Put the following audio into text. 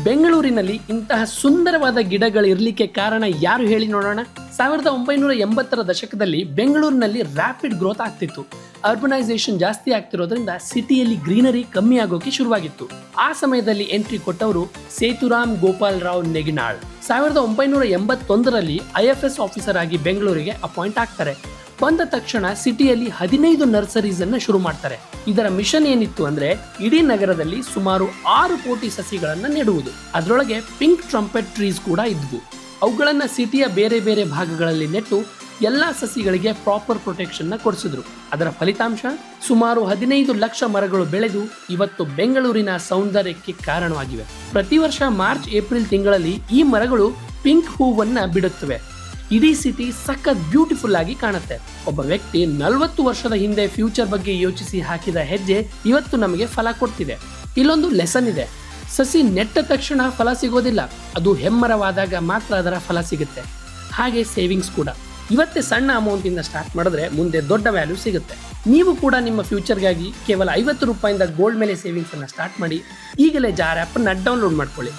ಬೆಂಗಳೂರಿನಲ್ಲಿ ಇಂತಹ ಸುಂದರವಾದ ಗಿಡಗಳು ಇರಲಿಕ್ಕೆ ಕಾರಣ ಯಾರು ಹೇಳಿ ನೋಡೋಣ. 1980ರ ದಶಕದಲ್ಲಿ ಬೆಂಗಳೂರಿನಲ್ಲಿ ರ್ಯಾಪಿಡ್ ಗ್ರೋತ್ ಆಗ್ತಿತ್ತು. ಅರ್ಬನೈಸೇಷನ್ ಜಾಸ್ತಿ ಆಗ್ತಿರೋದ್ರಿಂದ ಸಿಟಿಯಲ್ಲಿ ಗ್ರೀನರಿ ಕಮ್ಮಿ ಆಗೋಕೆ ಶುರುವಾಗಿತ್ತು. ಆ ಸಮಯದಲ್ಲಿ ಎಂಟ್ರಿ ಕೊಟ್ಟವರು ಸೇತುರಾಮ್ ಗೋಪಾಲ್ ರಾವ್ ನೆಗಿನಾಳ್. 1981ರಲ್ಲಿ IFS ಆಫೀಸರ್ ಆಗಿ ಬೆಂಗಳೂರಿಗೆ ಅಪಾಯಿಂಟ್ ಆಗ್ತಾರೆ. ಬಂದ ತಕ್ಷಣ ಸಿಟಿಯಲ್ಲಿ 15 ನರ್ಸರೀಸ್ ಅನ್ನ ಶುರು ಮಾಡ್ತಾರೆ. ಇದರ ಮಿಷನ್ ಏನಿತ್ತು ಅಂದ್ರೆ ಇಡೀ ನಗರದಲ್ಲಿ ಸುಮಾರು 6 ಕೋಟಿ ಸಸಿಗಳನ್ನ ನೆಡುವುದು. ಅದರೊಳಗೆ ಪಿಂಕ್ ಟ್ರಂಪೆಟ್ ಟ್ರೀಸ್ ಕೂಡ ಇದ್ವು. ಅವುಗಳನ್ನ ಸಿಟಿಯ ಬೇರೆ ಬೇರೆ ಭಾಗಗಳಲ್ಲಿ ನೆಟ್ಟು ಎಲ್ಲಾ ಸಸಿಗಳಿಗೆ ಪ್ರಾಪರ್ ಪ್ರೊಟೆಕ್ಷನ್ ನ ಕೊಡಿಸಿದ್ರು. ಅದರ ಫಲಿತಾಂಶ ಸುಮಾರು 15 ಲಕ್ಷ ಮರಗಳು ಬೆಳೆದು ಇವತ್ತು ಬೆಂಗಳೂರಿನ ಸೌಂದರ್ಯಕ್ಕೆ ಕಾರಣವಾಗಿವೆ. ಪ್ರತಿ ವರ್ಷ ಮಾರ್ಚ್ ಏಪ್ರಿಲ್ ತಿಂಗಳಲ್ಲಿ ಈ ಮರಗಳು ಪಿಂಕ್ ಹೂವನ್ನ ಬಿಡುತ್ತವೆ. ಇಡೀ ಸಿಟಿ ಸಖತ್ ಬ್ಯೂಟಿಫುಲ್ ಆಗಿ ಕಾಣುತ್ತೆ. ಒಬ್ಬ ವ್ಯಕ್ತಿ 40 ವರ್ಷದ ಹಿಂದೆ ಫ್ಯೂಚರ್ ಬಗ್ಗೆ ಯೋಚಿಸಿ ಹಾಕಿದ ಹೆಜ್ಜೆ ಇವತ್ತು ನಮಗೆ ಫಲ ಕೊಡ್ತಿದೆ. ಇಲ್ಲೊಂದು ಲೆಸನ್ ಇದೆ. ಸಸಿ ನೆಟ್ಟ ತಕ್ಷಣ ಫಲ ಸಿಗೋದಿಲ್ಲ, ಅದು ಹೆಮ್ಮರವಾದಾಗ ಮಾತ್ರ ಅದರ ಫಲ ಸಿಗುತ್ತೆ. ಹಾಗೆ ಸೇವಿಂಗ್ಸ್ ಕೂಡ ಇವತ್ತೇ ಸಣ್ಣ ಅಮೌಂಟ್ ಇಂದ ಸ್ಟಾರ್ಟ್ ಮಾಡಿದ್ರೆ ಮುಂದೆ ದೊಡ್ಡ ವ್ಯಾಲ್ಯೂ ಸಿಗುತ್ತೆ. ನೀವು ಕೂಡ ನಿಮ್ಮ ಫ್ಯೂಚರ್ಗಾಗಿ ಕೇವಲ 50 ರೂಪಾಯಿಂದ ಗೋಲ್ಡ್ ಮೇಲೆ ಸೇವಿಂಗ್ಸ್ ಅನ್ನ ಸ್ಟಾರ್ಟ್ ಮಾಡಿ. ಈಗಲೇ ಜಾರ್ ಆ್ಯಪ್ ಅನ್ನ ಡೌನ್ಲೋಡ್ ಮಾಡ್ಕೊಳ್ಳಿ.